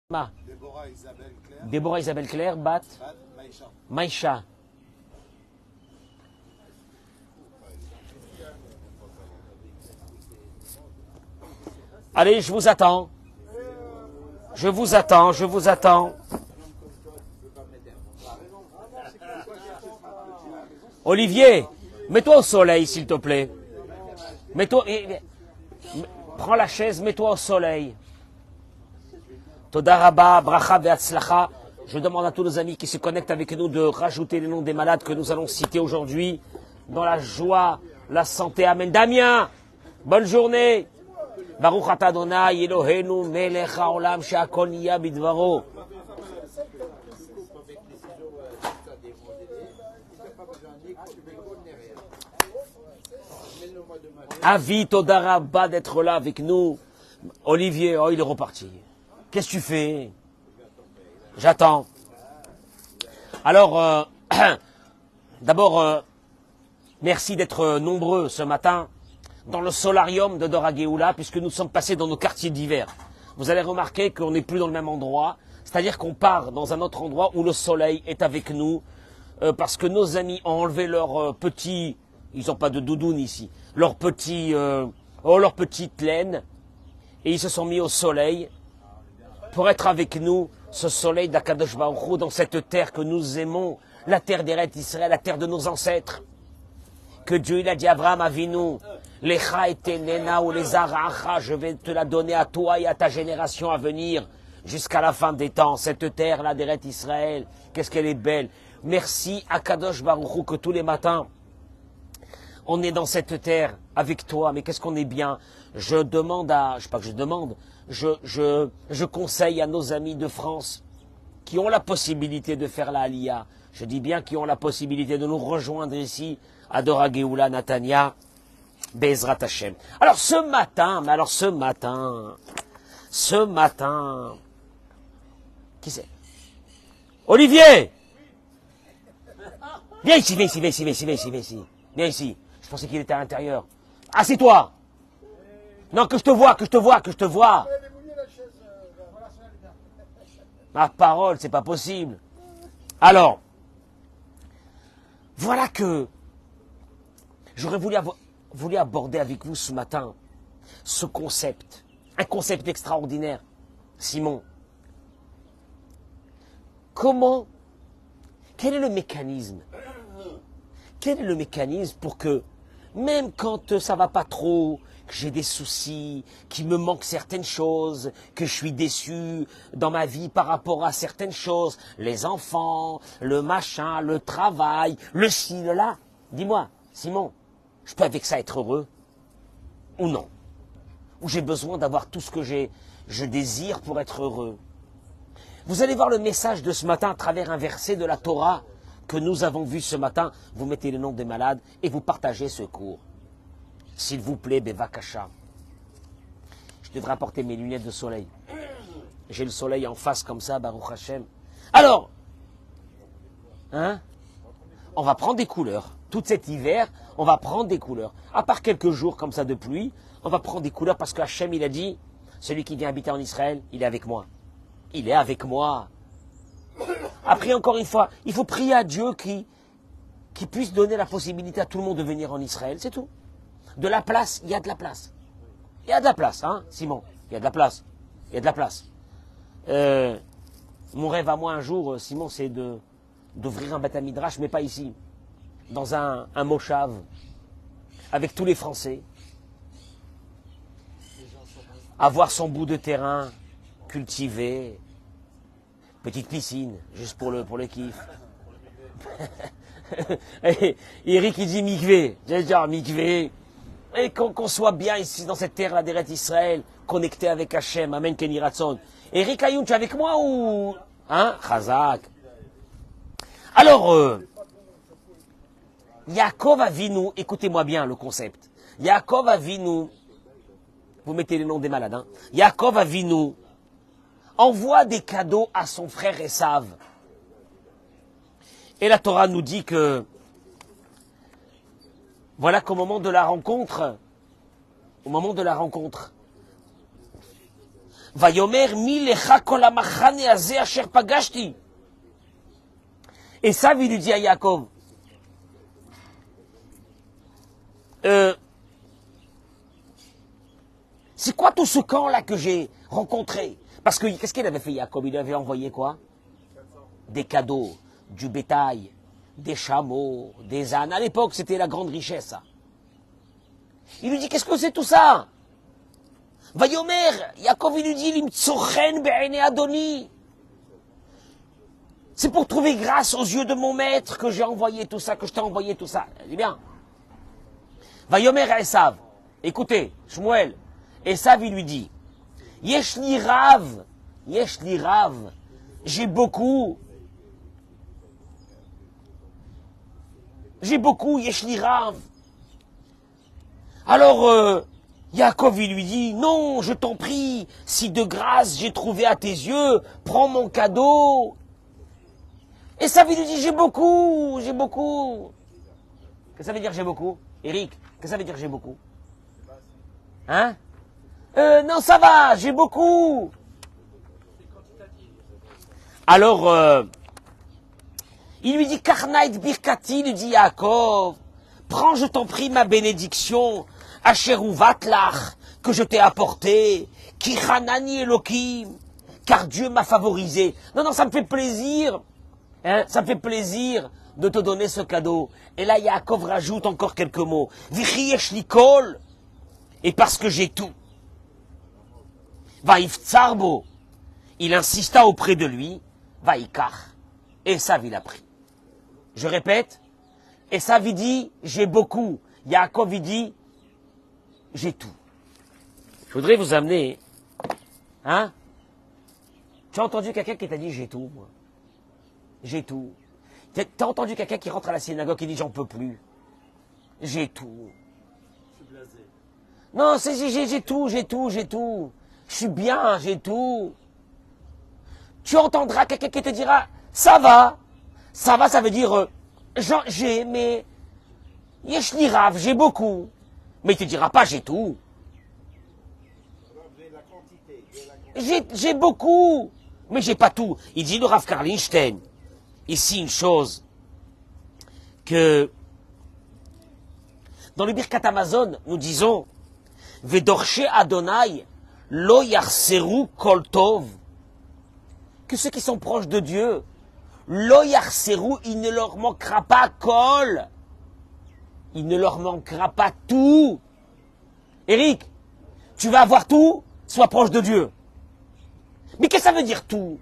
Ma. Déborah Isabelle Claire, Bat. Maïcha. Maïcha. Allez, je vous attends. Je vous attends, je vous attends. Olivier, mets-toi au soleil, s'il te plaît. Mets-toi. Prends la chaise, mets-toi au soleil. Toda Rabba, Bracha ve'atzlacha. Je demande à tous nos amis qui se connectent avec nous de rajouter les noms des malades que nous allons citer aujourd'hui. Dans la joie, la santé. Amen. Damien, bonne journée. Baruch atah Adonai Eloheinu melech haolam she'akol niya bidvaro. Avi, Toda Rabba d'être là avec nous. Olivier, oh, il est reparti. Qu'est-ce que tu fais? J'attends. Alors, d'abord, merci d'être nombreux ce matin dans le solarium de Dora Geoula, puisque nous sommes passés dans nos quartiers d'hiver. Vous allez remarquer qu'on n'est plus dans le même endroit, c'est-à-dire qu'on part dans un autre endroit où le soleil est avec nous, parce que nos amis ont enlevé leurs petits, ils n'ont pas de doudoune ici, leurs petits, leur petite laine, et ils se sont mis au soleil pour être avec nous, ce soleil d'Akadosh Baruch Hu, dans cette terre que nous aimons, la terre d'Eret Israël, la terre de nos ancêtres. Que Dieu il a dit à Abraham Avinu, Lecha et Nena ou les Aracha, je vais te la donner à toi et à ta génération à venir jusqu'à la fin des temps. Cette terre-là d'Eret Israël, qu'est-ce qu'elle est belle. Merci à Kadosh Baruch Hu que tous les matins, on est dans cette terre avec toi, mais qu'est-ce qu'on est bien. Je demande à, je sais pas que je demande, je conseille à nos amis de France qui ont la possibilité de faire la Aliyah, je dis bien qui ont la possibilité de nous rejoindre ici à Dora Geoula Natania, Bezrat Hashem. Alors ce matin, qui c'est? Olivier! Viens ici. Viens ici. Je pensais qu'il était à l'intérieur. Assieds-toi! Non, que je te vois. Ma parole, c'est pas possible. Alors, voilà que j'aurais voulu aborder avec vous ce matin ce concept, un concept extraordinaire. Simon, quel est le mécanisme? Quel est le mécanisme pour que, même quand ça va pas trop, que j'ai des soucis, qu'il me manque certaines choses, que je suis déçu dans ma vie par rapport à certaines choses, les enfants, le machin, le travail, le ci, le là. Dis-moi, Simon, je peux avec ça être heureux ou non? Ou j'ai besoin d'avoir tout ce que je désire pour être heureux? Vous allez voir le message de ce matin à travers un verset de la Torah que nous avons vu ce matin. Vous mettez le nom des malades et vous partagez ce cours. S'il vous plaît, Bevakasha. Je devrais apporter mes lunettes de soleil. J'ai le soleil en face comme ça, Baruch Hashem. Alors, on va prendre des couleurs. Tout cet hiver, on va prendre des couleurs. À part quelques jours comme ça de pluie, on va prendre des couleurs parce que Hashem, il a dit, celui qui vient habiter en Israël, il est avec moi. Il est avec moi. Après, encore une fois, il faut prier à Dieu qui puisse donner la possibilité à tout le monde de venir en Israël, c'est tout. De la place, il y a de la place. Il y a de la place, hein, Simon? Il y a de la place. Mon rêve à moi un jour, Simon, c'est d'ouvrir un Beth Midrash, mais pas ici. Dans un moshav, avec tous les Français. Avoir son bout de terrain cultivé. Petite piscine, juste pour le kiff. Et Eric, il dit mikvé. J'allais dire mikvé. Et qu'on soit bien ici, dans cette terre-là d'Eret Israël, connecté avec Hachem. Amen, Kenny Ratson. Eric Ayoun, tu es avec moi ou... Chazak. Alors, Yaakov Avinu, écoutez-moi bien le concept. Yaakov Avinu, vous mettez les noms des malades, Yaakov Avinu envoie des cadeaux à son frère Esav. Et la Torah nous dit que, voilà qu'au moment de la rencontre, Vayomer mi lecha kol hamachane hazeh asher pagashti. Esav, il lui dit à Yaakov, c'est quoi tout ce camp-là que j'ai rencontré? Parce que, qu'est-ce qu'il avait fait Yaakov? Il avait envoyé quoi? Des cadeaux, du bétail, des chameaux, des ânes. À l'époque, c'était la grande richesse, ça. Il lui dit, qu'est-ce que c'est tout ça? Vayomer, Yaakov, il lui dit, Limtsochen be'ene Adoni. C'est pour trouver grâce aux yeux de mon maître que j'ai envoyé tout ça, que je t'ai envoyé tout ça. Il dit bien. Vayomer à Esav. Écoutez, Shmuel. Esav, il lui dit, Yesh li rav, j'ai beaucoup, Yesh li rav. Alors, Yaakov, il lui dit, non, je t'en prie, si de grâce j'ai trouvé à tes yeux, prends mon cadeau. Esav, il lui dit, j'ai beaucoup. Qu'est-ce que ça veut dire j'ai beaucoup? Eric, qu'est-ce que ça veut dire j'ai beaucoup? Hein? Non, ça va, j'ai beaucoup. Alors, il lui dit, Karnaït Birkati, lui dit Yaakov, prends, je t'en prie, ma bénédiction, Asherou Vatlach, que je t'ai apporté, Kichanani Elohim, car Dieu m'a favorisé. Non, ça me fait plaisir, hein, ça me fait plaisir de te donner ce cadeau. Et là, Yaakov rajoute encore quelques mots. Vichi Eshlikol, et parce que j'ai tout. Vaïf Tsarbo, il insista auprès de lui, Vaïkar, Esav il a pris. Je répète, Esav il dit, j'ai beaucoup. Yaakov il dit, j'ai tout. Je voudrais vous amener, hein? Tu as entendu quelqu'un qui t'a dit, j'ai tout, moi. J'ai tout. T'as entendu quelqu'un qui rentre à la synagogue et dit, j'en peux plus. J'ai tout. Je suis blasé. Non, j'ai tout. Je suis bien, j'ai tout. Tu entendras quelqu'un qui te dira, ça va, ça veut dire, j'ai, mais, yesh li rav, j'ai beaucoup. Mais il te dira pas, j'ai tout. J'ai beaucoup, mais j'ai pas tout. Il dit le Rav Karlinstein, ici une chose, que, dans le Birkat Amazon, nous disons, Vedorshe Adonai, Lo yarseru kol tov. Que ceux qui sont proches de Dieu, Lo yarseru, il ne leur manquera pas kol. Il ne leur manquera pas tout. Eric, tu vas avoir tout, sois proche de Dieu. Mais qu'est-ce que ça veut dire tout?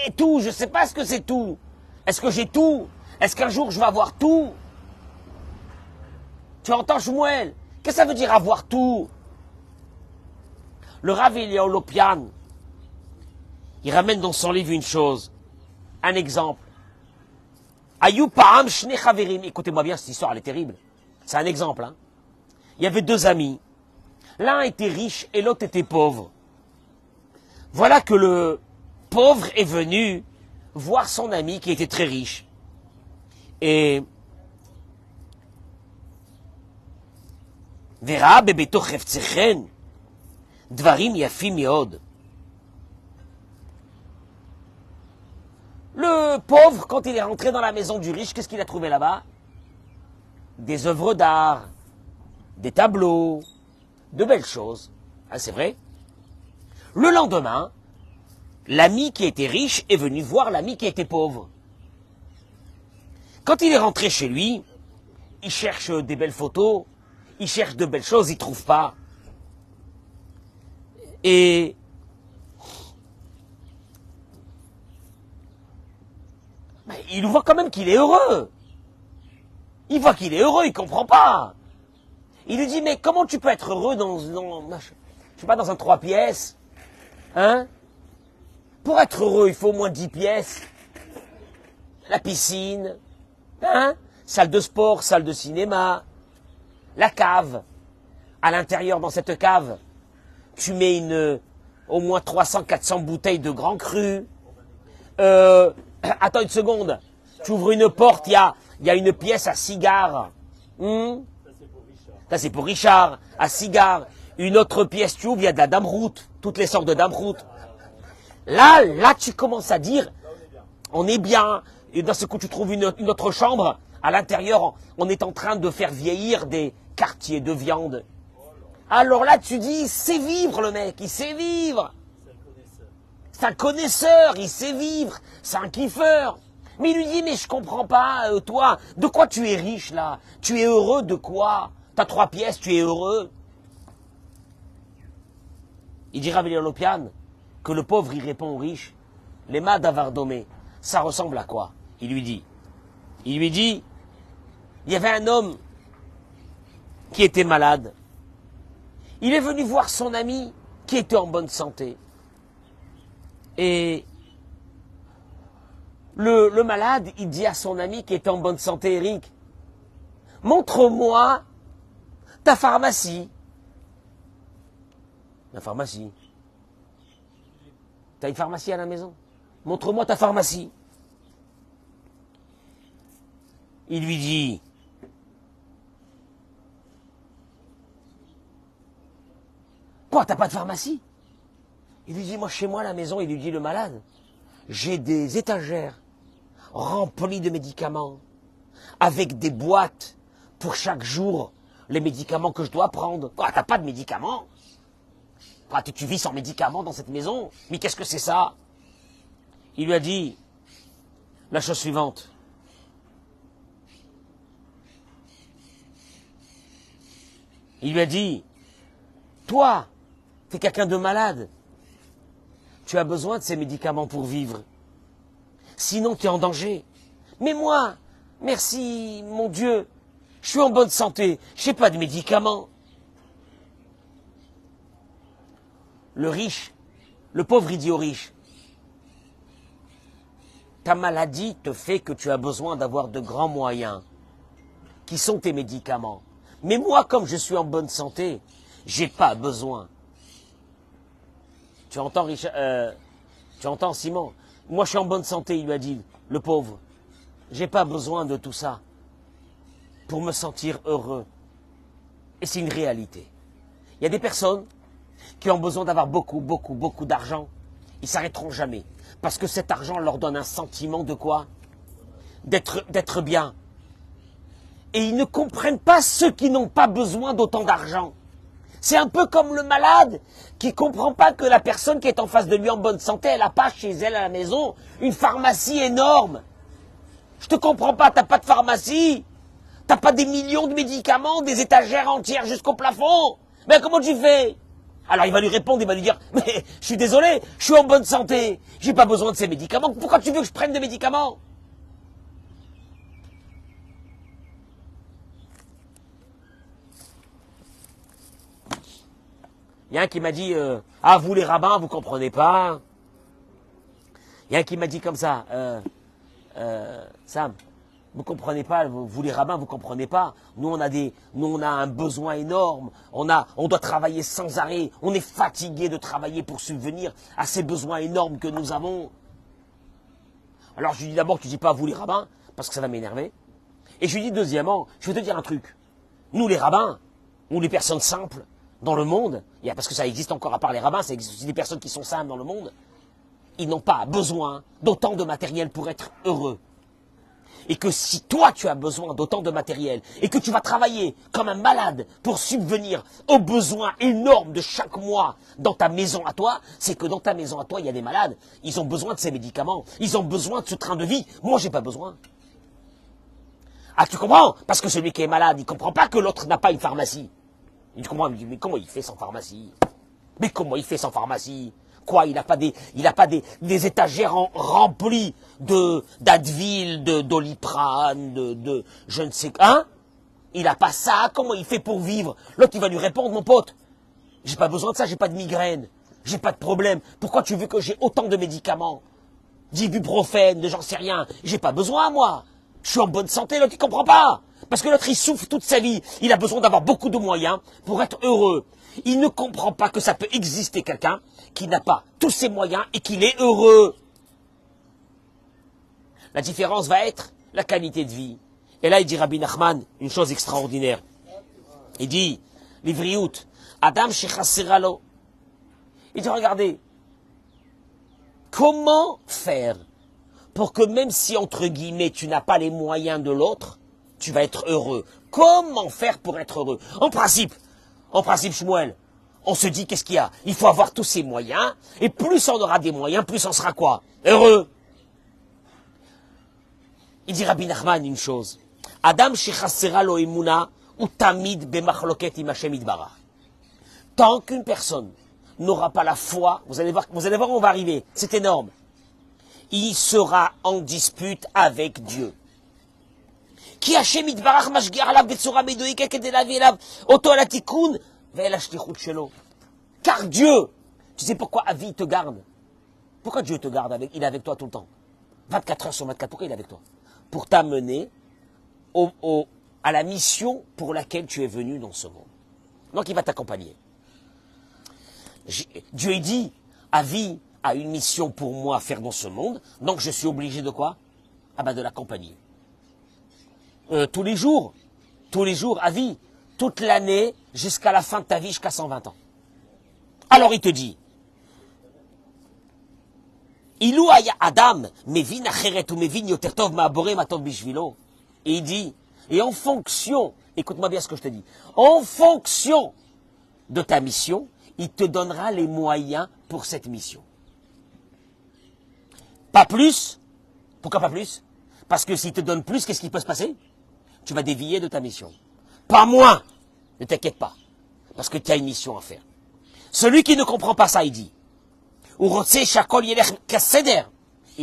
Et tout, je ne sais pas ce que c'est tout. Est-ce que j'ai tout? Est-ce qu'un jour je vais avoir tout? Tu entends Shmuel? Qu'est-ce que ça veut dire avoir tout? Le Rav Eliyahu Lopian, il ramène dans son livre une chose, un exemple. Ayu Pa'am Shne Chaverim. Écoutez-moi bien, cette histoire, elle est terrible. C'est un exemple. Hein. Il y avait deux amis. L'un était riche et l'autre était pauvre. Voilà que le pauvre est venu voir son ami qui était très riche. Et Vera bebeto chefzechen dvarim yafim yod. Le pauvre, quand il est rentré dans la maison du riche, qu'est-ce qu'il a trouvé là-bas? Des œuvres d'art, des tableaux, de belles choses. Ah, c'est vrai. Le lendemain, l'ami qui était riche est venu voir l'ami qui était pauvre. Quand il est rentré chez lui, il cherche des belles photos, il cherche de belles choses, il ne trouve pas. Et il voit quand même qu'il est heureux. Il voit qu'il est heureux, il ne comprend pas. Il lui dit, mais comment tu peux être heureux dans je sais pas, dans un 3 pièces? Hein? Pour être heureux, il faut au moins 10 pièces. La piscine, hein? Salle de sport, salle de cinéma, la cave. À l'intérieur, dans cette cave, tu mets au moins 300-400 bouteilles de Grand Cru. Attends une seconde. Tu ouvres une porte, il y a une pièce à cigares. Ça, c'est pour Richard. À cigares. Une autre pièce, tu ouvres, il y a de la Dame Route. toutes les sortes de damroutes. Là, tu commences à dire, on est bien, et dans ce coup, tu trouves une autre chambre. À l'intérieur, on est en train de faire vieillir des quartiers de viande. Alors là, tu dis, il sait vivre, le mec, il sait vivre. C'est un connaisseur, il sait vivre, c'est un kiffeur. Mais il lui dit, mais je comprends pas, toi, de quoi tu es riche là? Tu es heureux de quoi? T'as 3 pièces, tu es heureux? Il dit Rabbi Lopian que le pauvre, il répond au riche, les mâts d'avardomé, ça ressemble à quoi? Il lui dit, il y avait un homme qui était malade. Il est venu voir son ami qui était en bonne santé. Et le malade, il dit à son ami qui était en bonne santé, Eric, montre-moi ta pharmacie. La pharmacie. T'as une pharmacie à la maison? Montre-moi ta pharmacie. Il lui dit, quoi, t'as pas de pharmacie? Il lui dit, moi, chez moi, à la maison, il lui dit, le malade, j'ai des étagères remplies de médicaments, avec des boîtes pour chaque jour, les médicaments que je dois prendre. Quoi, t'as pas de médicaments? Quoi, tu vis sans médicaments dans cette maison? Mais qu'est-ce que c'est ça? Il lui a dit la chose suivante. Il lui a dit, toi, t'es quelqu'un de malade. Tu as besoin de ces médicaments pour vivre. Sinon, tu es en danger. Mais moi, merci, mon Dieu, je suis en bonne santé. Je n'ai pas de médicaments. Le riche, le pauvre, il dit au riche, ta maladie te fait que tu as besoin d'avoir de grands moyens, qui sont tes médicaments. Mais moi, comme je suis en bonne santé, j'ai pas besoin. Tu entends, tu entends Simon? Moi, je suis en bonne santé, il lui a dit, le pauvre. J'ai pas besoin de tout ça pour me sentir heureux. Et c'est une réalité. Il y a des personnes qui ont besoin d'avoir beaucoup d'argent. Ils s'arrêteront jamais. Parce que cet argent leur donne un sentiment de quoi? D'être bien. Et ils ne comprennent pas ceux qui n'ont pas besoin d'autant d'argent. C'est un peu comme le malade qui ne comprend pas que la personne qui est en face de lui en bonne santé, elle n'a pas chez elle à la maison une pharmacie énorme. Je te comprends pas, t'as pas de pharmacie. T'as pas des millions de médicaments, des étagères entières jusqu'au plafond. Mais comment tu fais? Alors il va lui répondre, il va lui dire, mais je suis désolé, je suis en bonne santé, j'ai pas besoin de ces médicaments. Pourquoi tu veux que je prenne des médicaments? Il y a un qui m'a dit, ah vous les rabbins, vous comprenez pas. Il y a un qui m'a dit comme ça, Sam, vous comprenez pas, vous les rabbins, vous comprenez pas. Nous on a un besoin énorme. On doit travailler sans arrêt. On est fatigué de travailler pour subvenir à ces besoins énormes que nous avons. Alors je lui dis d'abord, tu dis pas vous les rabbins, parce que ça va m'énerver. Et je lui dis deuxièmement, je vais te dire un truc. Nous les rabbins, ou les personnes simples dans le monde, parce que ça existe encore à part les rabbins, ça existe aussi des personnes qui sont simples dans le monde, ils n'ont pas besoin d'autant de matériel pour être heureux. Et que si toi tu as besoin d'autant de matériel et que tu vas travailler comme un malade pour subvenir aux besoins énormes de chaque mois dans ta maison à toi, c'est que dans ta maison à toi, il y a des malades, ils ont besoin de ces médicaments, ils ont besoin de ce train de vie. Moi, j'ai pas besoin. Ah, tu comprends? Parce que celui qui est malade, il comprend pas que l'autre n'a pas une pharmacie. Il comprend, il me dit, mais comment il fait sans pharmacie? Mais comment il fait sans pharmacie? Quoi, il n'a pas des étagères remplies d'Advil, de Doliprane, de je ne sais quoi, hein? Il n'a pas ça, comment il fait pour vivre? L'autre, il va lui répondre, mon pote, j'ai pas besoin de ça, j'ai pas de migraine, j'ai pas de problème. Pourquoi tu veux que j'ai autant de médicaments? D'ibuprofène, de j'en sais rien, j'ai pas besoin, moi. Je suis en bonne santé, l'autre, il comprend pas. Parce que l'autre, il souffre toute sa vie, il a besoin d'avoir beaucoup de moyens pour être heureux. Il ne comprend pas que ça peut exister quelqu'un qui n'a pas tous ses moyens et qu'il est heureux. La différence va être la qualité de vie. Et là, il dit Rabbi Nachman une chose extraordinaire. Il dit, Livriout, Adam shechaseralo. Il dit, regardez, comment faire pour que même si, entre guillemets, tu n'as pas les moyens de l'autre, tu vas être heureux. Comment faire pour être heureux? En principe, Shmuel, on se dit, qu'est-ce qu'il y a? Il faut avoir tous ces moyens, et plus on aura des moyens, plus on sera quoi? Heureux. Il dit Rabbi Nachman une chose. Adam shechassera lo emuna ou tamid bemachloket im Hashem yitbarach. Tant qu'une personne n'aura pas la foi, vous allez voir, on va arriver, c'est énorme. Il sera en dispute avec Dieu. Ki Hashem yitbarach mashgiach alav betzora medoika kedei lavi elav oto ala tikun ve'el hashlichut shelo. Car Dieu, tu sais pourquoi Avi te garde? Pourquoi Dieu te garde il est avec toi tout le temps? 24 heures sur 24, pourquoi il est avec toi? Pour t'amener à la mission pour laquelle tu es venu dans ce monde. Donc il va t'accompagner. Dieu dit, Avi a une mission pour moi à faire dans ce monde, donc je suis obligé de quoi? Ah ben de l'accompagner. Tous les jours, Avi, toute l'année, jusqu'à la fin de ta vie, jusqu'à 120 ans. Alors il te dit, Ilou aya Adam, mevin acheret ou mevin yoter tov ma'abore matov bishvilo. Et il dit, et en fonction, écoute-moi bien ce que je te dis, en fonction de ta mission, il te donnera les moyens pour cette mission. Pas plus. Pourquoi pas plus? Parce que s'il te donne plus, qu'est-ce qui peut se passer? Tu vas dévier de ta mission. Pas moins. Ne t'inquiète pas. Parce que tu as une mission à faire. Celui qui ne comprend pas ça, il dit, il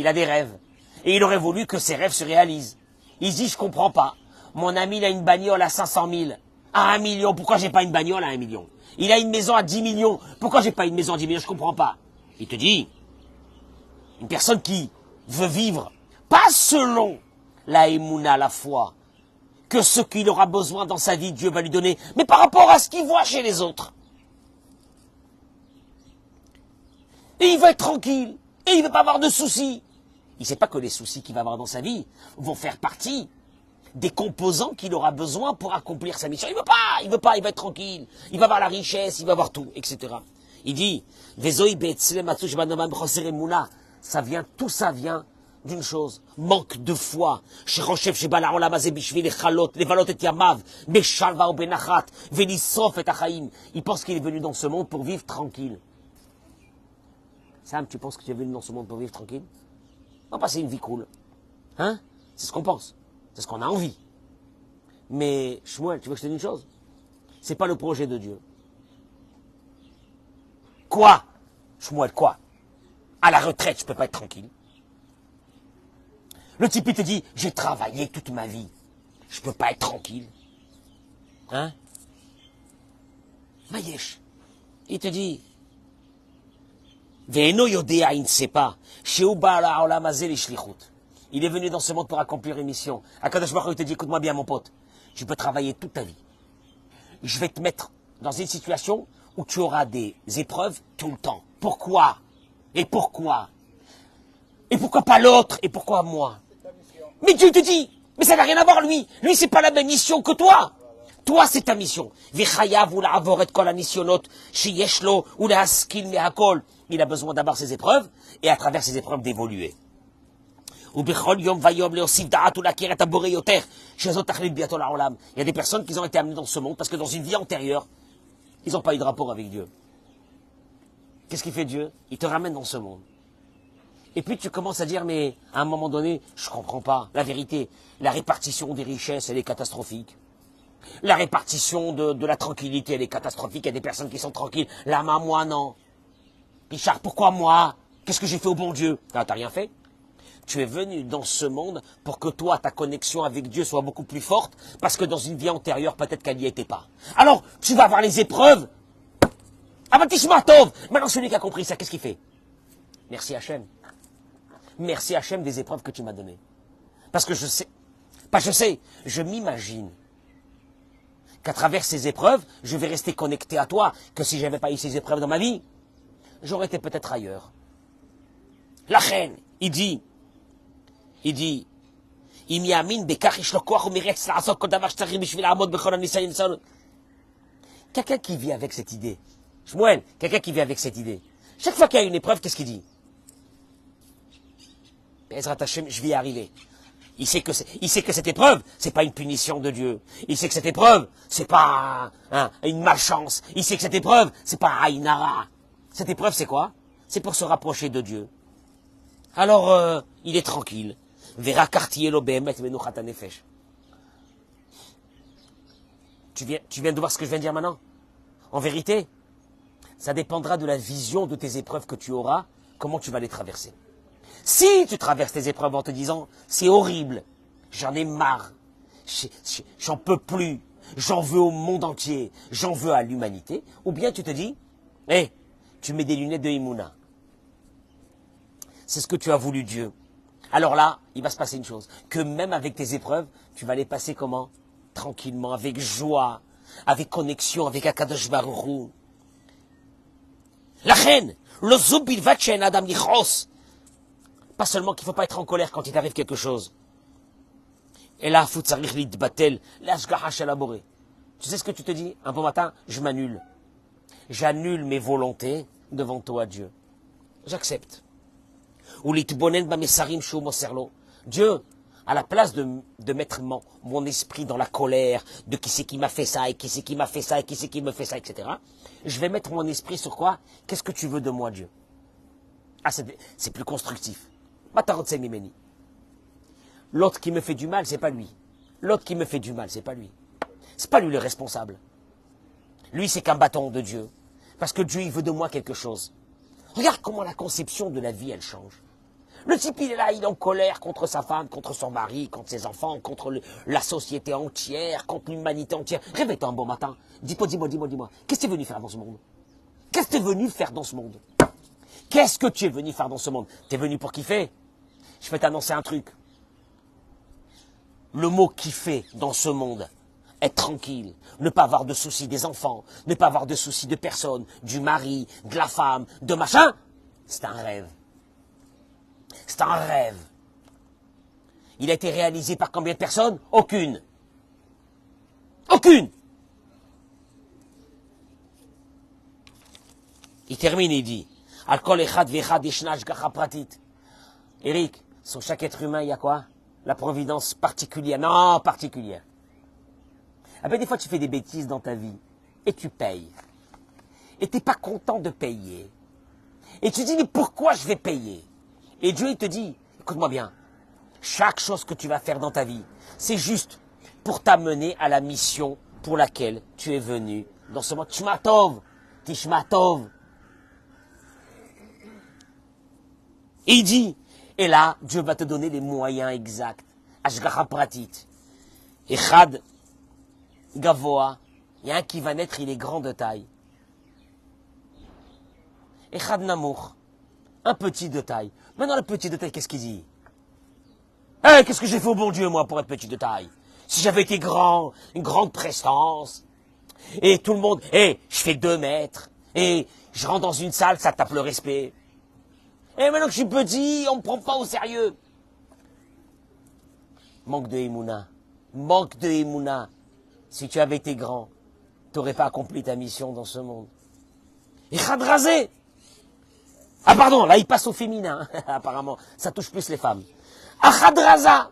a des rêves. Et il aurait voulu que ses rêves se réalisent. Il dit, je comprends pas. Mon ami, il a une bagnole à 500 000, à 1 million. Pourquoi j'ai pas une bagnole à 1 million? Il a une maison à 10 millions. Pourquoi j'ai pas une maison à 10 millions? Je comprends pas. Il te dit, une personne qui veut vivre, pas selon la émouna, la foi, que ce qu'il aura besoin dans sa vie, Dieu va lui donner, mais par rapport à ce qu'il voit chez les autres. Et il va être tranquille. Et il ne veut pas avoir de soucis. Il ne sait pas que les soucis qu'il va avoir dans sa vie vont faire partie des composants qu'il aura besoin pour accomplir sa mission. Il veut pas, il va être tranquille. Il va avoir la richesse, il va avoir tout, etc. Il dit, ça vient d'une chose, manque de foi. Il pense qu'il est venu dans ce monde pour vivre tranquille. Sam, tu penses que tu es venu dans ce monde pour vivre tranquille? On va passer une vie cool. Hein? C'est ce qu'on pense. C'est ce qu'on a envie. Mais, Shmuel, tu veux que je te dise une chose? C'est pas le projet de Dieu. Quoi? Shmuel, quoi? À la retraite, je peux pas être tranquille. Le type, il te dit, j'ai travaillé toute ma vie. Je peux pas être tranquille. Hein? Mayesh. Il te dit, Ve'eno yodea, il ne sait pas. Il est venu dans ce monde pour accomplir une mission. Akadosh Baruch Hu te dit, écoute-moi bien mon pote, tu peux travailler toute ta vie. Je vais te mettre dans une situation où tu auras des épreuves tout le temps. Pourquoi? Et pourquoi? Et pourquoi pas l'autre? Et pourquoi moi? Mais Dieu te dit, mais ça n'a rien à voir lui. Lui, c'est pas la même mission que toi. Toi, c'est ta mission. Il a besoin d'avoir ses épreuves et à travers ses épreuves d'évoluer. Il y a des personnes qui ont été amenées dans ce monde parce que dans une vie antérieure, ils n'ont pas eu de rapport avec Dieu. Qu'est-ce qu'il fait Dieu? Il te ramène dans ce monde. Et puis tu commences à dire, mais à un moment donné, je ne comprends pas. La vérité, la répartition des richesses, elle est catastrophique. La répartition de la tranquillité, elle est catastrophique. Il y a des personnes qui sont tranquilles. Là, moi, non. Richard, pourquoi moi? Qu'est-ce que j'ai fait au bon Dieu? T'as rien fait. Tu es venu dans ce monde pour que toi, ta connexion avec Dieu soit beaucoup plus forte, parce que dans une vie antérieure, peut-être qu'elle n'y était pas. Alors, tu vas avoir les épreuves. Avatishma Tov. Maintenant, celui qui a compris ça, qu'est-ce qu'il fait? Merci Hachem. Merci Hachem des épreuves que tu m'as données. Parce que je m'imagine qu'à travers ces épreuves, je vais rester connecté à toi, que si je n'avais pas eu ces épreuves dans ma vie, j'aurais été peut-être ailleurs. La reine, il dit, quelqu'un qui vit avec cette idée, Shmuel, quelqu'un qui vit avec cette idée, Chaque fois qu'il y a une épreuve, qu'est-ce qu'il dit? Ezrat Hashem, je vais y arriver. Il sait que cette épreuve, c'est pas une punition de Dieu. Il sait que cette épreuve, c'est pas une malchance. Il sait que cette épreuve, c'est pas Aïnara. Cette épreuve, c'est quoi? C'est pour se rapprocher de Dieu. Alors, il est tranquille. Vera kartier lo behemet menuchat hanefesh. Tu viens de voir ce que je viens de dire maintenant? En vérité, ça dépendra de la vision de tes épreuves que tu auras, comment tu vas les traverser. Si tu traverses tes épreuves en te disant, c'est horrible, j'en ai marre, j'en peux plus, j'en veux au monde entier, j'en veux à l'humanité, ou bien tu te dis, tu mets des lunettes de Himouna. C'est ce que tu as voulu Dieu. Alors là, il va se passer une chose, que même avec tes épreuves, tu vas les passer comment? Tranquillement, avec joie, avec connexion, avec Akadosh Baruch Hu. La reine, le zubil vachen adam lichos. Pas seulement qu'il ne faut pas être en colère quand il t'arrive quelque chose. Et là, futsarich litbatel, l'ashgaha shalaboré. Tu sais ce que tu te dis? Un bon matin, je m'annule. J'annule mes volontés devant toi, Dieu. J'accepte. Ou litbonen bamesarim shu moserlo. Dieu, à la place de mettre mon esprit dans la colère, de qui c'est qui m'a fait ça, et qui c'est qui m'a fait ça, et qui c'est qui me fait ça, etc. Je vais mettre mon esprit sur quoi? Qu'est-ce que tu veux de moi, Dieu? Ah, c'est plus constructif. L'autre qui me fait du mal, c'est pas lui. L'autre qui me fait du mal, c'est pas lui. C'est pas lui le responsable. Lui, c'est qu'un bâton de Dieu. Parce que Dieu, il veut de moi quelque chose. Regarde comment la conception de la vie, elle change. Le type, il est là, il est en colère contre sa femme, contre son mari, contre ses enfants, contre la société entière, contre l'humanité entière. Réveille-toi un bon matin. Dis-moi. Qu'est-ce que tu es venu faire dans ce monde? Qu'est-ce que tu es venu faire dans ce monde? Qu'est-ce que tu es venu faire dans ce monde? Tu es venu pour kiffer? Je vais t'annoncer un truc. Le mot kiffer dans ce monde, être tranquille, ne pas avoir de soucis des enfants, ne pas avoir de soucis de personne, du mari, de la femme, de machin, c'est un rêve. C'est un rêve. Il a été réalisé par combien de personnes? Aucune. Aucune. Il termine et il dit, Al-kol echad vechad yeshna hashgacha pratit. Eric, sur chaque être humain, il y a quoi? La providence particulière. Non, particulière. Ah ben, des fois, tu fais des bêtises dans ta vie. Et tu payes. Et tu n'es pas content de payer. Et tu dis, mais pourquoi je vais payer? Et Dieu, il te dit, écoute-moi bien. Chaque chose que tu vas faire dans ta vie, c'est juste pour t'amener à la mission pour laquelle tu es venu dans ce monde. Tishmatov. Tishmatov. Et il dit, et là, Dieu va te donner les moyens exacts. Ashgacha pratit. Echad gavoa. Il y a un qui va naître, il est grand de taille. Echad namour. Un petit de taille. Maintenant, le petit de taille, qu'est-ce qu'il dit? Qu'est-ce que j'ai fait au bon Dieu, moi, pour être petit de taille? Si j'avais été grand, une grande prestance, et tout le monde, je fais 2 mètres, et je rentre dans une salle, ça tape le respect. Et maintenant que je suis petit, on me prend pas au sérieux. Manque de Emouna. Manque de Emouna. Si tu avais été grand, tu n'aurais pas accompli ta mission dans ce monde. Et Khadrazé. Ah pardon, là il passe au féminin. Apparemment, ça touche plus les femmes. Khadraza.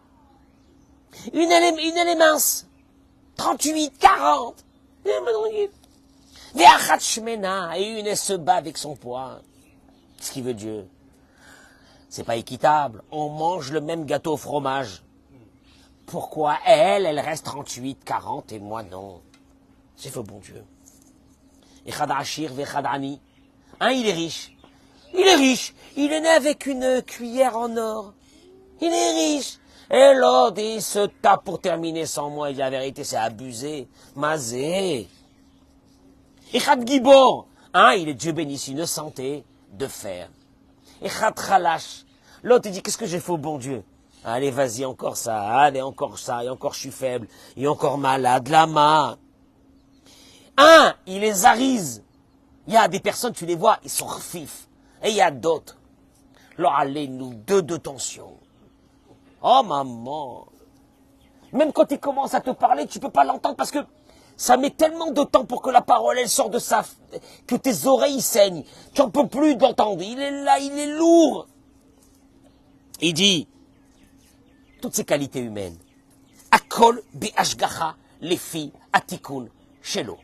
Une elle est mince. 38, 40. Et une elle se bat avec son poids. Ce qu'il veut Dieu. C'est pas équitable. On mange le même gâteau au fromage. Pourquoi elle reste 38, 40 et moi non? C'est faux, bon Dieu. Et Khadashir ve Khadani. Il est riche. Il est riche. Il est né avec une cuillère en or. Il est riche. Et l'autre, il se tape pour terminer sans moi. Et la vérité, c'est abusé. Mazé. Et Khad Gibor. Il est Dieu bénisse, une santé de fer. Et Khad Khalash. L'autre, il dit, qu'est-ce que j'ai fait au bon Dieu? Allez, vas-y, encore ça, allez, encore ça, et encore je suis faible, et encore malade, lama. Il est zarise. Il y a des personnes, tu les vois, ils sont refifs. Et il y a d'autres. Alors, allez, nous, 2 de tension. Oh, maman. Même quand il commence à te parler, tu peux pas l'entendre parce que Ça met tellement de temps pour que la parole, elle sorte de ça, que tes oreilles saignent. Tu n'en peux plus d'entendre. Il est là, il est lourd. Il dit, toutes ces qualités humaines. Akol bi-ashgacha lefi atikun shelo.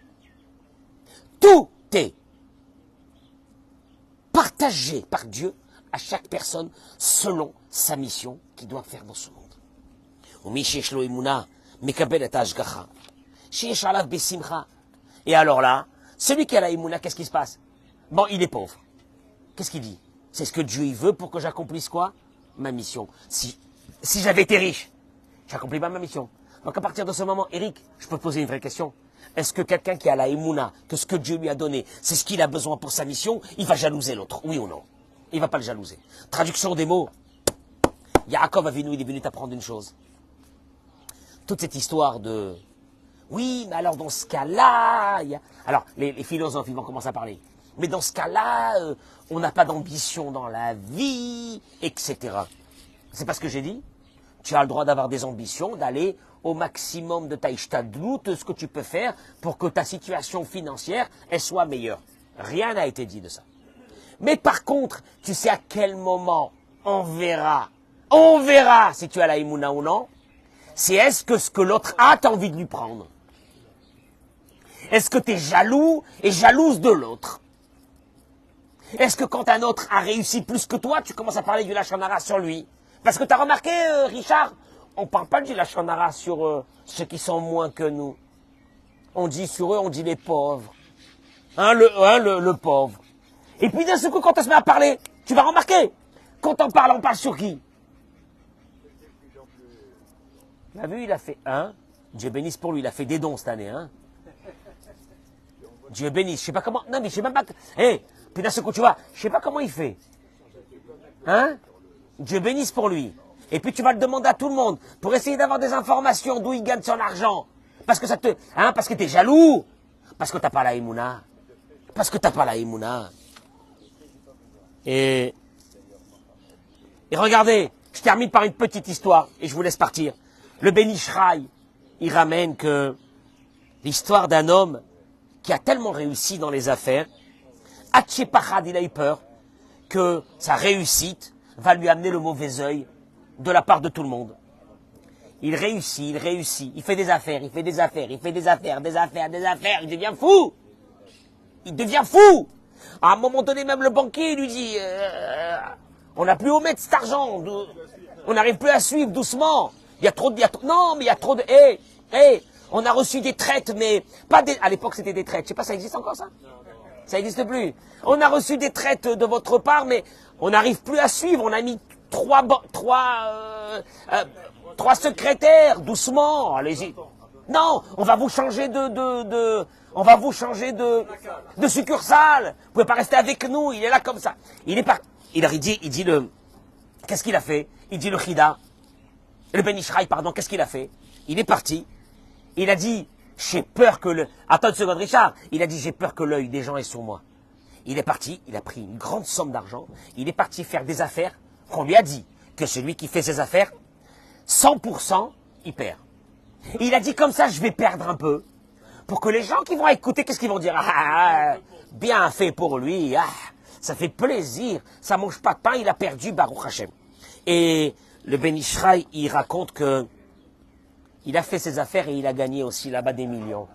Tout est partagé par Dieu à chaque personne selon sa mission qu'il doit faire dans ce monde. Et alors là, celui qui a la imuna, qu'est-ce qui se passe? Bon, il est pauvre. Qu'est-ce qu'il dit? C'est ce que Dieu il veut pour que j'accomplisse quoi? Ma mission. Si j'avais été riche, j'accomplis pas ma mission. Donc à partir de ce moment, Eric, je peux te poser une vraie question. Est-ce que quelqu'un qui a la imuna, que ce que Dieu lui a donné, c'est ce qu'il a besoin pour sa mission, il va jalouser l'autre? Oui ou non? Il va pas le jalouser. Traduction des mots. Yaakov Avinu, il est venu t'apprendre une chose. Toute cette histoire de... Oui, mais alors dans ce cas-là... Alors, les philosophes, ils vont commencer à parler. Mais dans ce cas-là, on n'a pas d'ambition dans la vie, etc. C'est pas ce que j'ai dit. Tu as le droit d'avoir des ambitions, d'aller au maximum de ta ishtadlut, ce que tu peux faire pour que ta situation financière, elle soit meilleure. Rien n'a été dit de ça. Mais par contre, tu sais à quel moment on verra si tu as la imuna ou non, c'est est-ce que ce que l'autre a, tu as envie de lui prendre. Est-ce que tu es jaloux et jalouse de l'autre? Est-ce que quand un autre a réussi plus que toi, tu commences à parler du lachon hara sur lui? Parce que tu as remarqué, Richard, on ne parle pas du lachon hara sur ceux qui sont moins que nous. On dit sur eux, on dit les pauvres. Le pauvre. Et puis d'un seul coup, quand on se met à parler, tu vas remarquer, quand on parle sur qui? Tu as vu, il a fait Dieu bénisse pour lui, il a fait des dons cette année, Dieu bénisse, je sais pas comment, non mais je sais même pas, puis d'un seul coup, tu vois, je sais pas comment il fait. Dieu bénisse pour lui. Et puis tu vas le demander à tout le monde, pour essayer d'avoir des informations d'où il gagne son argent. Parce que parce que t'es jaloux. Parce que t'as pas la imuna. Et regardez, je termine par une petite histoire, et je vous laisse partir. Le Ben Ishraï, il ramène que l'histoire d'un homme qui a tellement réussi dans les affaires, Hatshepachad, il a eu peur que sa réussite va lui amener le mauvais œil de la part de tout le monde. Il réussit, il fait des affaires, il devient fou. À un moment donné, même le banquier il lui dit, on n'a plus où mettre cet argent, on n'arrive plus à suivre doucement. Il y a trop de... on a reçu des traites, mais pas des... À l'époque, c'était des traites. Je sais pas, ça existe encore, ça? Ça n'existe plus. On a reçu des traites de votre part, mais on n'arrive plus à suivre. On a mis trois secrétaires, doucement. Allez-y. Non, on va vous changer de succursale. Vous pouvez pas rester avec nous. Il est là comme ça. Il est pas... Il dit le... Qu'est-ce qu'il a fait? Il dit le Chida. Le Ben Ishraï, pardon, qu'est-ce qu'il a fait? Il est parti. Il a dit, j'ai peur que le... Attends une seconde, Richard. Il a dit, j'ai peur que l'œil des gens est sur moi. Il est parti, il a pris une grande somme d'argent. Il est parti faire des affaires qu'on lui a dit que celui qui fait ses affaires, 100%, il perd. Et il a dit, comme ça, je vais perdre un peu. Pour que les gens qui vont écouter, qu'est-ce qu'ils vont dire? Bien fait pour lui. Ça fait plaisir. Ça mange pas de pain, il a perdu, Baruch Hashem. Et le Ben Ishraï, il raconte que il a fait ses affaires et il a gagné aussi là-bas des millions.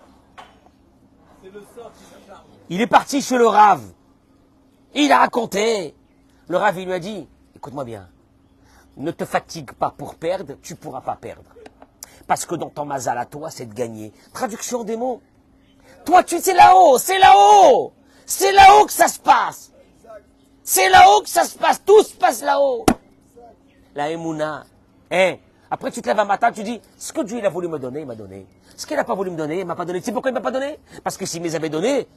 Il est parti chez le Rav. Il a raconté. Le Rav, il lui a dit, écoute-moi bien, ne te fatigue pas pour perdre, tu ne pourras pas perdre. Parce que dans ton mazal à toi, c'est de gagner. Traduction des mots. Toi, c'est là-haut, c'est là-haut. C'est là-haut que ça se passe. C'est là-haut que ça se passe. Tout se passe là-haut. La Emouna. Après, tu te lèves un matin, tu dis, ce que Dieu il a voulu me donner, il m'a donné. Ce qu'il n'a pas voulu me donner, il m'a pas donné. Tu sais pourquoi il m'a pas donné? Parce que s'il me les avait donnés,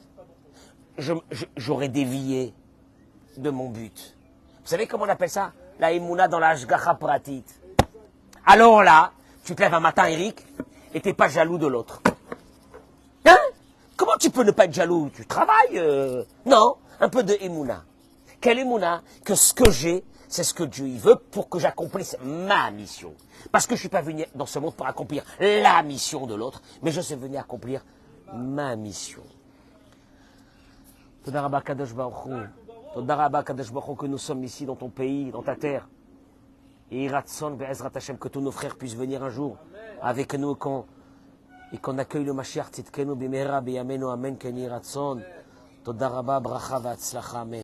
j'aurais dévié de mon but. Vous savez comment on appelle ça? La Emouna dans la Hashgacha Pratit. Alors là, tu te lèves un matin, Eric, et t'es pas jaloux de l'autre. Comment tu peux ne pas être jaloux? Tu travailles Non, un peu de Emouna. Quelle Emouna? Que ce que j'ai, c'est ce que Dieu il veut pour que j'accomplisse ma mission. Parce que je ne suis pas venu dans ce monde pour accomplir la mission de l'autre, mais je suis venu accomplir ma mission. Toda Rabba Kadosh Baruch Hu. Toda Rabba Kadosh Baruch Hu, que nous sommes ici dans ton pays, dans ta terre. Et Iratson Be'ezrat Hashem, que tous nos frères puissent venir un jour avec nous et qu'on accueille le Mashiach Tzidkenu B'mehera B'yamenu Amen Ken Iratson. Toda Rabba Bracha V'Atzlacha Amen.